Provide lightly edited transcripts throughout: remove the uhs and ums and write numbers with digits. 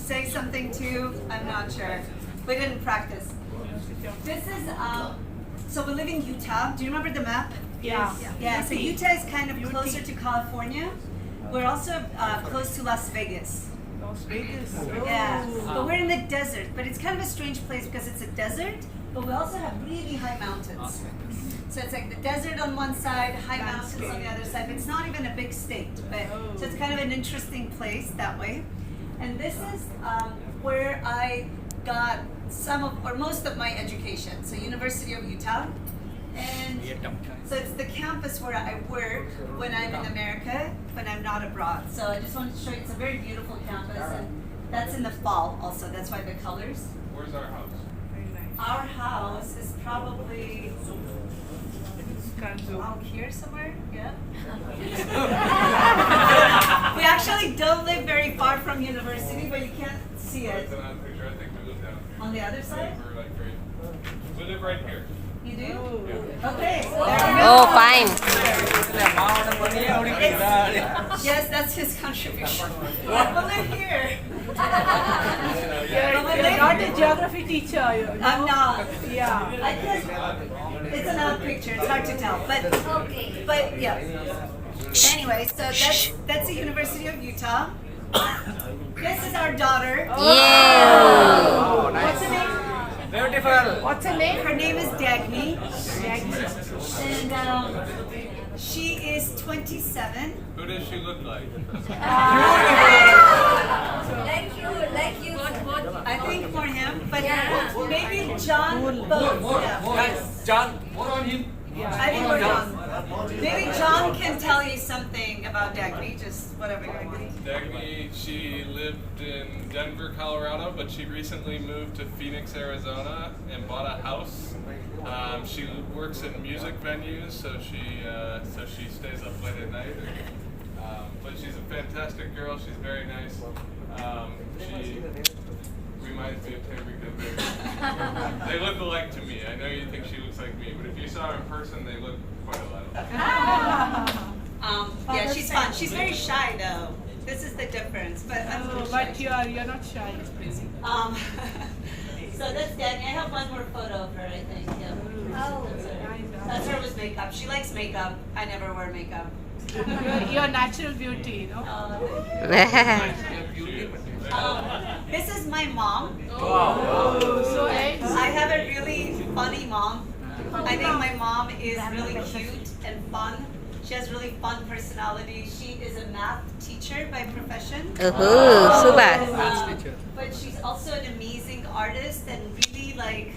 say something too? I'm not sure. We didn't practice. This is, so we live in Utah. Do you remember the map? Yeah. Yeah, so Utah is kind of closer to California. We're also close to Las Vegas. Las Vegas. Yeah, but we're in the desert. But it's kind of a strange place because it's a desert, but we also have really high mountains. So it's like the desert on one side, high mountains on the other side. But it's not even a big state. But so it's kind of an interesting place that way. And this is where I got some of, or most of my education. So University of Utah. And so it's the campus where I work when I'm in America, when I'm not abroad. So I just wanted to show you, it's a very beautiful campus, and that's in the fall also. That's why the colors. Where's our house? Our house is probably out here somewhere. Yeah. We actually don't live very far from university, but you can't see it. That's another picture. I think we live down here. On the other side? We're like right. We live right here. You do? Yeah. Okay. Oh, fine. Yes, that's his contribution. We live here. You're not a geography teacher. I'm not. Yeah. I guess it's an odd picture. It's hard to tell, but yeah. Anyway, so that's the University of Utah. This is our daughter. Yeah. What's her name? Beautiful. What's her name? Her name is Dagny. And she is 27. Who does she look like? Like you. I think for him, but maybe John both. Yeah. John. What on him? I think we're John. Maybe John can tell you something about Dagny, just whatever you're going to Dagny, she lived in Denver, Colorado, but she recently moved to Phoenix, Arizona, and bought a house. She works in music venues, so she stays up late at night. But she's a fantastic girl. She's very nice. She reminds me of Tamika. They look alike to me. I know you think she looks like me, but if you saw her in person, they look quite alike. Yeah, she's fun. She's very shy though. This is the difference. But But you're not shy. It's crazy. So that's Dagny. I have one more photo of her, I think. Yeah. Oh. That's her with makeup. She likes makeup. I never wear makeup. You're natural beauty, you know. This is my mom. So nice. I have a really funny mom. I think my mom is really cute and fun. She has really fun personality. She is a math teacher by profession. Super. But she's also an amazing artist and really like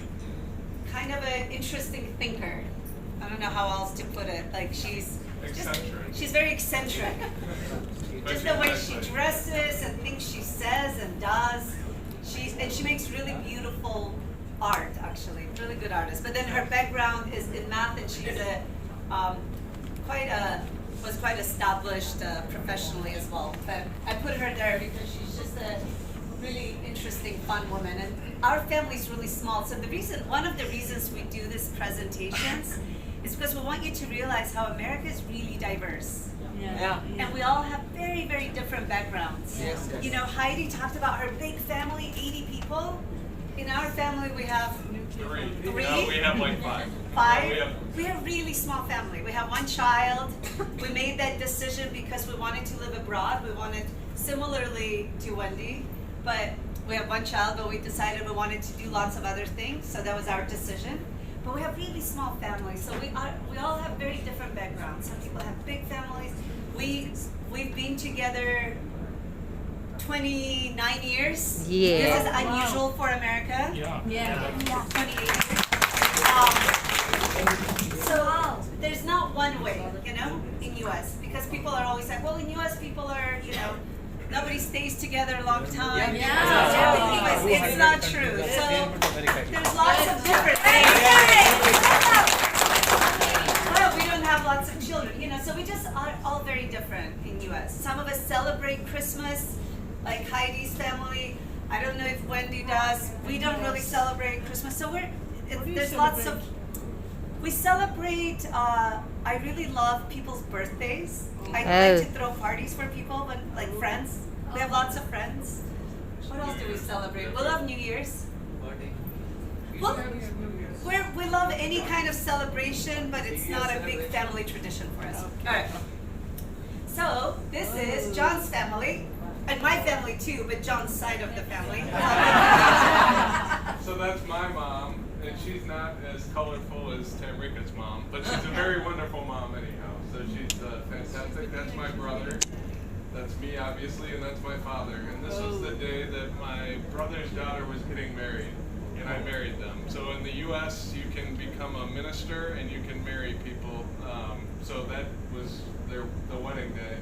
kind of an interesting thinker. I don't know how else to put it. Like she's very eccentric. Just the way she dresses and things she says and does. She makes really beautiful art, actually, really good artist. But then her background is in math, and she's was quite established professionally as well. But I put her there because she's just a really interesting, fun woman. And our family's really small, so one of the reasons we do these presentations is because we want you to realize how America is really diverse. Yeah. And we all have very, very different backgrounds. Yes. You know, Heidi talked about her big family, 80 people. In our family, we have Three. Three? No, we have like five. five. We have a really small family. We have one child. We made that decision because we wanted to live abroad. We wanted, similarly to Wendy, but we have one child, but we decided we wanted to do lots of other things, so that was our decision. But we have really small families, so we all have very different backgrounds. Some people have big families. We've been together 29 years. Yeah. This is unusual for America. Yeah. 28 years. So there's not one way, you know, in U.S. because people are always like, well, in U.S. people are, you know, nobody stays together a long time. Yeah. It's not true. So there's lots of different things. Well, we don't have lots of children, you know, so we just are all very different in U.S. Some of us celebrate Christmas, like Heidi's family. I don't know if Wendy does. We don't really celebrate Christmas, so there's lots of. We celebrate. I really love people's birthdays. I like to throw parties for people, like friends. We have lots of friends. What else do we celebrate. We love New Year's. Well, we love any kind of celebration, but it's not a big family tradition for us. All right. So this is John's family, and my family too, but John's side of the family. So that's my mom, and she's not as colorful as Tamrika's mom, but she's a very wonderful mom anyhow. So she's fantastic. That's my brother. That's me, obviously, and that's my father. And this was the day that my brother's daughter was getting married, and I married them. So in the U.S., you can become a minister and you can marry people. So that was the wedding day.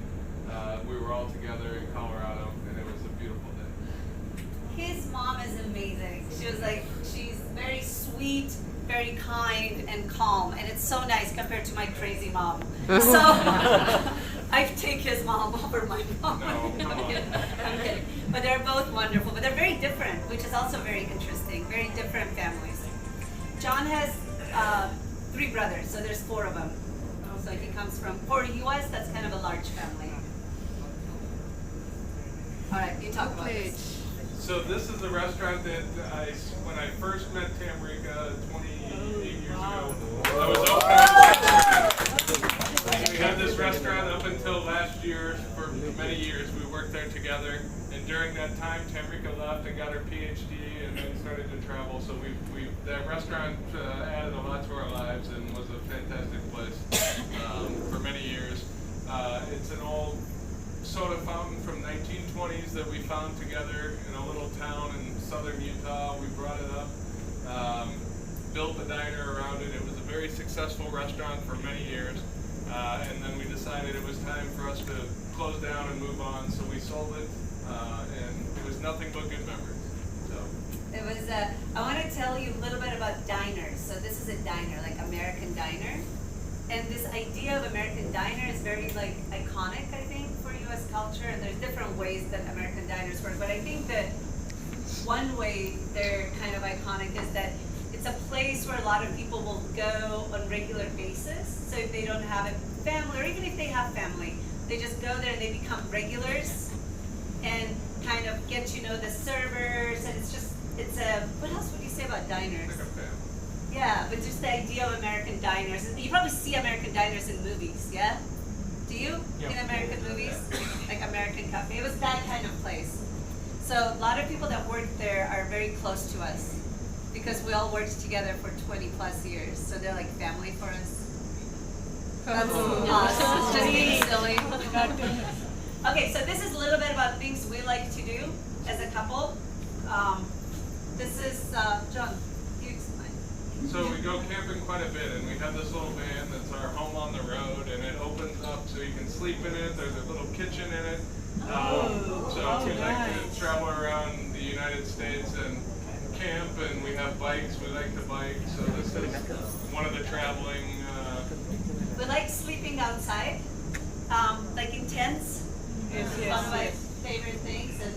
We were all together in Colorado, and it was a beautiful day. His mom is amazing. She's very sweet, very kind, and calm, and it's so nice compared to my crazy mom. So I take his mom over my mom. No, come on. I'm kidding. But they're both wonderful, but they're very different, which is also very interesting. Very different families. John has 3 brothers, so there's 4 of them. So he comes from, for U.S., that's kind of a large family. All right, you talk about this. So this is a restaurant that when I first met Tamrika 28 years ago, I was opening. And we had this restaurant up until last year. For many years, we worked there together. And during that time, Tamrika left and got her PhD, and then started to travel. So that restaurant added a lot to our lives and was a fantastic place for many years. It's an old soda fountain from 1920s that we found together in a little town in southern Utah. We brought it up, built the diner around it. It was a very successful restaurant for many years, and then we decided it was time for us to close down and move on, so we sold it, and it was nothing but good memories. So it was. I want to tell you a little bit about diners. So this is a diner, like American diner. And this idea of American diner is very iconic, I think, for U.S. culture. And there's different ways that American diners work. But I think that one way they're kind of iconic is that it's a place where a lot of people will go on regular basis. So if they don't have a family, or even if they have family, they just go there and they become regulars and kind of get to know the servers. And it's a, what else would you say about diners? like a family. Yeah, but just the idea of American diners. You probably see American diners in movies, yeah? Do you? Yeah. In American movies? Like American Cafe. It was that kind of place. So a lot of people that work there are very close to us because we all worked together for 20 plus years. So they're like family for us. That's us. Just being silly. Okay, so this is a little bit about things we like to do as a couple. This is, John, you explain. So we go camping quite a bit, and we have this little van that's our home on the road, and it opens up so you can sleep in it. There's a little kitchen in it. So we like to travel around the United States and camp, and we have bikes. We like to bike. So this is one of the traveling. We like sleeping outside, like in tents. Yes, It's yes, one of my yes. favorite things, and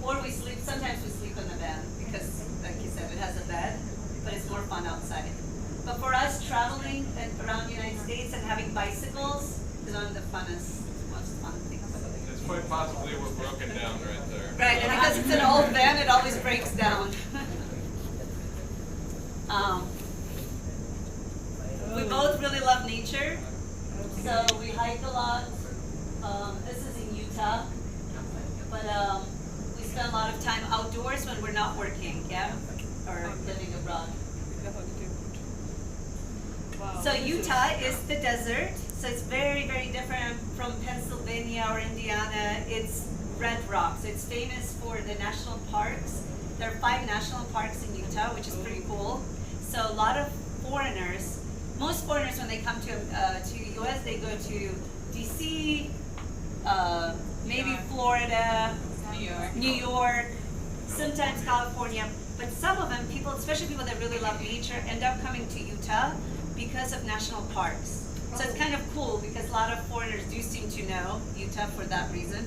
or sometimes we sleep in the van because, like you said, it has a bed, but it's more fun outside. But for us, traveling around the United States and having bicycles is one of the funnest, most fun things. It's quite possibly we're broken down right there. Right, and because it's an old van, it always breaks down. We both really love nature, so we hike a lot. This is in Utah, but we spend a lot of time outdoors when we're not working, yeah, or living abroad. So Utah is the desert, so it's very, very different from Pennsylvania or Indiana. It's red rock, so it's famous for the national parks. There are 5 national parks in Utah, which is pretty cool. So a lot of foreigners, most foreigners when they come to US, they go to DC, maybe Florida, New York, sometimes California. But some of them, people, especially people that really love nature, end up coming to Utah because of national parks. So it's kind of cool because a lot of foreigners do seem to know Utah for that reason.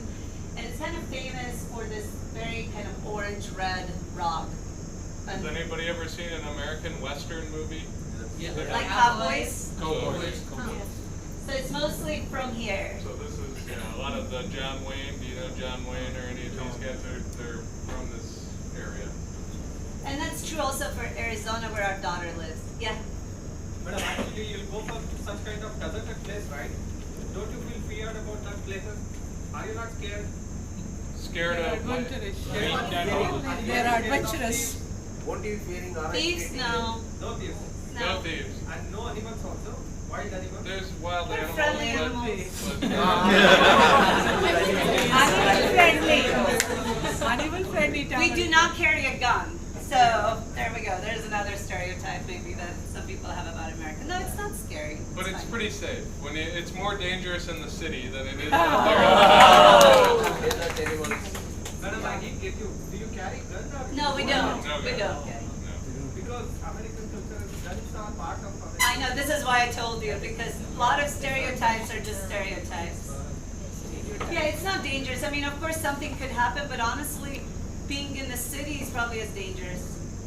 And it's kind of famous for this very kind of orange-red rock. Has anybody ever seen an American Western movie? Yeah. Like cowboys. Cowboys. So it's mostly from here. So this is a lot of the John Wayne. Do you know John Wayne or any of these guys? They're from Arizona, where our daughter lives. Yeah. Madam, actually you'll go for such kind of deserted place, right? Don't you feel feared about that places? Are you not scared? Scared They're of what? adventurous. Meat? They're adventurous. Won't you fearing Thieves? No. No thieves. No thieves. And no animals also? Wild animals? There's wild We're animals, friendly but, animals. Animal friendly. Animal friendly. We do not carry a gun. So there we go. There's another stereotype maybe that some people have about America. No, it's not scary. but it's fine. pretty safe. It's more dangerous in the city than it is out there. Madam, I didn't get you. Do you carry guns or? No, we don't. No, We no. don't. Because American culture, guns are part of American. I know, this is why I told you, because a lot of stereotypes are just stereotypes. Yeah, it's not dangerous. I mean, of course, something could happen, but honestly, being in the city is probably as dangerous.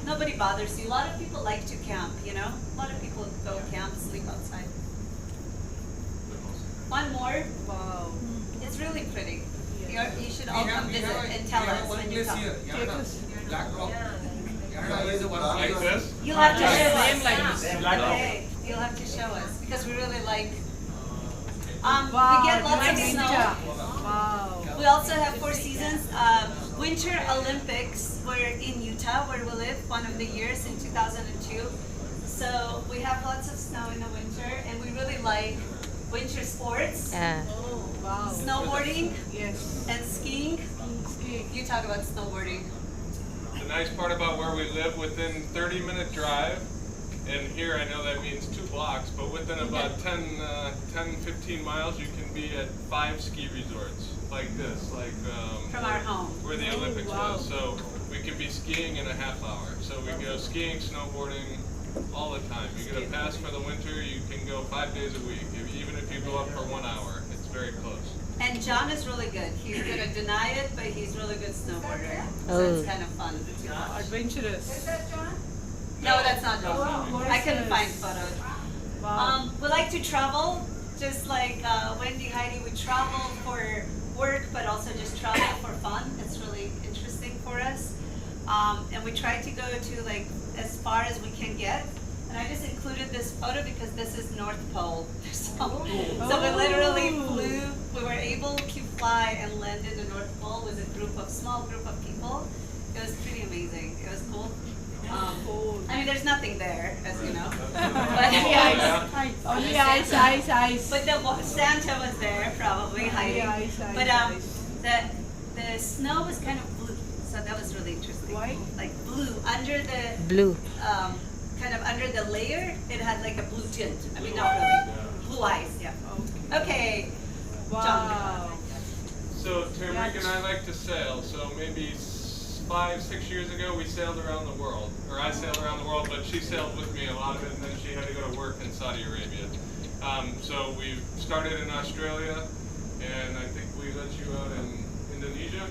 Nobody bothers you. A lot of people like to camp, you know? A lot of people go camp, sleep outside. One more. Wow. It's really pretty. You should all come visit and tell us when you come. Take us. Like this? You'll have to show Same us. like this. Okay, you'll have to show us, because we really like, Wow. we get lots of winter. snow. Wow. We also have 4 seasons. Winter Olympics were in Utah, where we live, one of the years in 2002. So we have lots of snow in the winter, and we really like winter sports, Yeah. Wow. snowboarding Yes. and skiing. Skiing. You talk about snowboarding. The nice part about where we live, within 30-minute drive, and here I know that means 2 blocks, but within about 10, 15 miles, you can be at 5 ski resorts like this, like From our home. where the Olympics wow. was. So we can be skiing in a half hour. So we go skiing, snowboarding all the time. You get a pass for the winter, you can go 5 days a week, even if you go up for 1 hour. It's very close. And John is really good. He's gonna deny it, but he's really good snowboarder. So Oh. it's kind of fun to watch. Adventurous. No, that's not John. Oh, I couldn't find gorgeous. photos. Wow. We like to travel, just like Wendy, Heidi. We travel for work, but also just travel for fun. It's really interesting for us. And we try to go to like as far as we can get. And I just included this photo because this is North Pole. So we literally flew. We were able to fly and land in the North Pole with a small group of people. It was pretty amazing. It was cool. I mean, there's nothing there, as you know. Only ice. Only ice, ice, ice. But Santa was there, probably hiding. Ice, ice, But ice. the snow was kind of blue, so that was really interesting. Why? Like blue under the Blue. kind of under the layer, it had like a blue tint. I mean, not really. Blue ice, yeah. Okay. Wow. So Tamrik and I like to sail, so maybe 5, 6 years ago we sailed around the world. Or I sailed around the world, but she sailed with me a lot of it, and then she had to go to work in Saudi Arabia. So we started in Australia, and I think we let you out in Indonesia,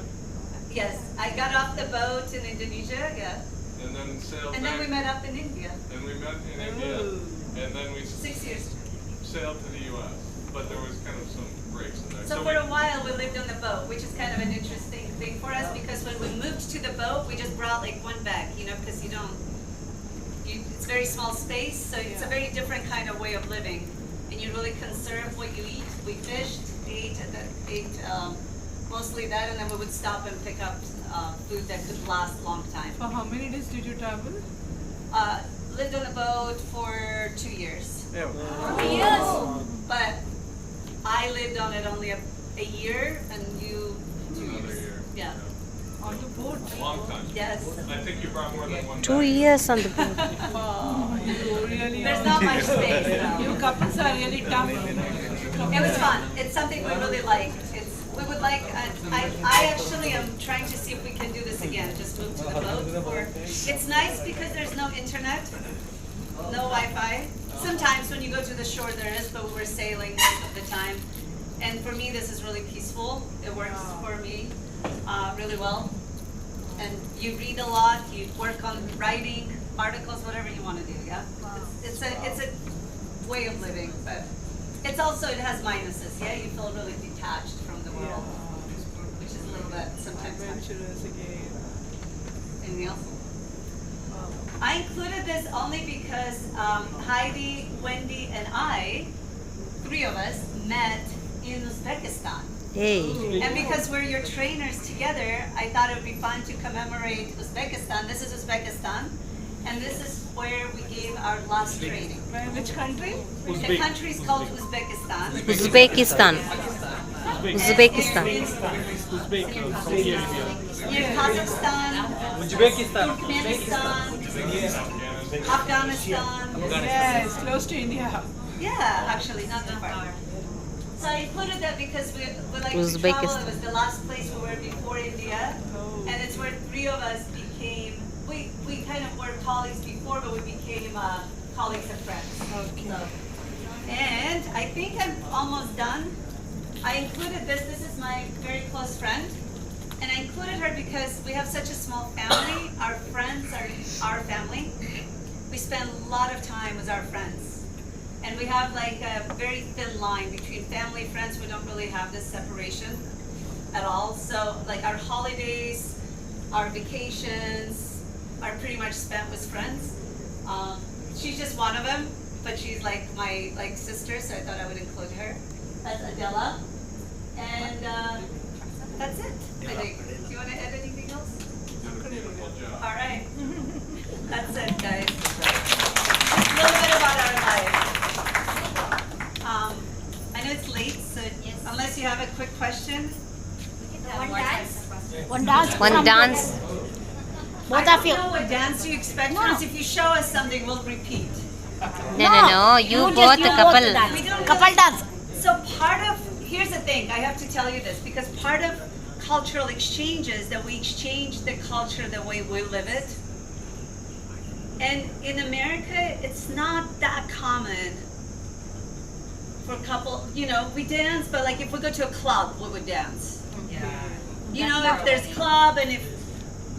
Yes, I got off the boat in Indonesia, yeah. and then sailed And back. then we met up in India, And we met in India, and then we 6 years. sailed to the U.S. But there was kind of some breaks in there. So for a while we lived on the boat, which is kind of an interesting thing for us because when we moved to the boat, we just brought like one bag, you know, because it's very small space, so it's a very different kind of way of living. And you really conserve what you eat. We fished, ate mostly that, and then we would stop and pick up food that could last a long time. For how many days did you travel? Lived on the boat for 2 years. Yes. But I lived on it only a year, and you 2 Another years. year. Yeah. On the boat? A long time. Yes. I think you brought more than one 2 bag. years on the boat. Wow. You really There's not much space You though. couples are really tough. It was fun. It's something we really like. We would like. I actually am trying to see if we can do this again. Just move to the boat. It's nice because there's no internet, no Wi-Fi. Sometimes when you go to the shore there is, but we're sailing most of the time. And for me, this is really peaceful. It works for me really well. And you read a lot. You work on writing, articles, whatever you want to do. Yeah. It's a way of living, but it's also it has minuses. Yeah, you feel really detached from the world, which is a little bit sometimes hard. Adventurous again. Anything else? I included this only because Heidi, Wendy, and I, three of us, met in Uzbekistan. Hey. And because we're your trainers together, I thought it would be fun to commemorate Uzbekistan. This is Uzbekistan, and this is where we gave our last training. Which country? The country is called Uzbekistan. Uzbekistan. Uzbekistan. Near Kazakhstan, Turkmenistan, Afghanistan. Yes, close to India. Yeah, actually, not too far. So I included that because we like to travel. Uzbekistan. It was the last place we were before India, and it's where three of us became. We kind of were colleagues before, but we became colleagues and friends. Okay. So, and I think I'm almost done. I included this. This is my very close friend, and I included her because we have such a small family. Our friends are our family. We spend a lot of time with our friends, and we have like a very thin line between family, friends. We don't really have this separation at all. So like our holidays, our vacations are pretty much spent with friends. She's just one of them, but she's like my sister, so I thought I would include her. That's Adela. And that's it, I think. Do you want to add anything else? Beautiful job. All right. That's it, guys. Just a little bit about our life. I know it's late, so unless you have a quick question. One dance. One dance. One dance. Both I of you. don't know what dance you expect from us. If you show us something, we'll repeat. No. You both a couple. We don't Couple really- dance. So here's the thing, I have to tell you this, because part of cultural exchanges that we exchange the culture the way we live it. And in America, it's not that common for a couple, we dance, but like if we go to a club, we would dance. If there's club and if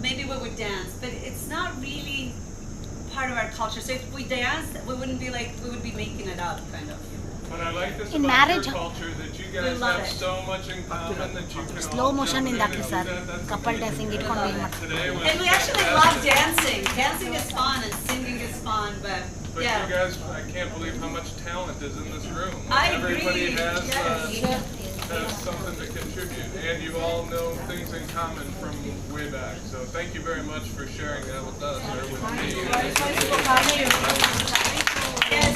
maybe we would dance, but it's not really part of our culture. So if we danced, we would be making it up, kind of. But I like this In about marriage, your culture that you guys love have it. so much in common that you can Slow all motion jump in that and sir. do that. That's Couple dancing it can be much. Today was And we actually love dancing. Dancing is fun and singing is fun, but But yeah. you guys, I can't believe how much talent is in this room. I Everybody agree. has, Yes. has something to contribute, and you all know things in common from way back. So thank you very much for sharing that with us or with me. Yes,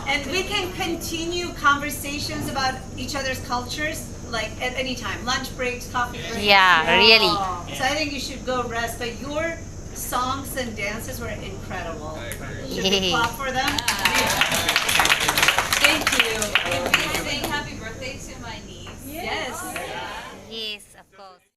and we can continue conversations about each other's cultures like at any time. Lunch breaks, coffee breaks. Yeah, really. So I think you should go rest. But your songs and dances were incredible. I agree. Should we clap for them? Thank you. Saying happy birthday to my niece. Yes. Yes, of course.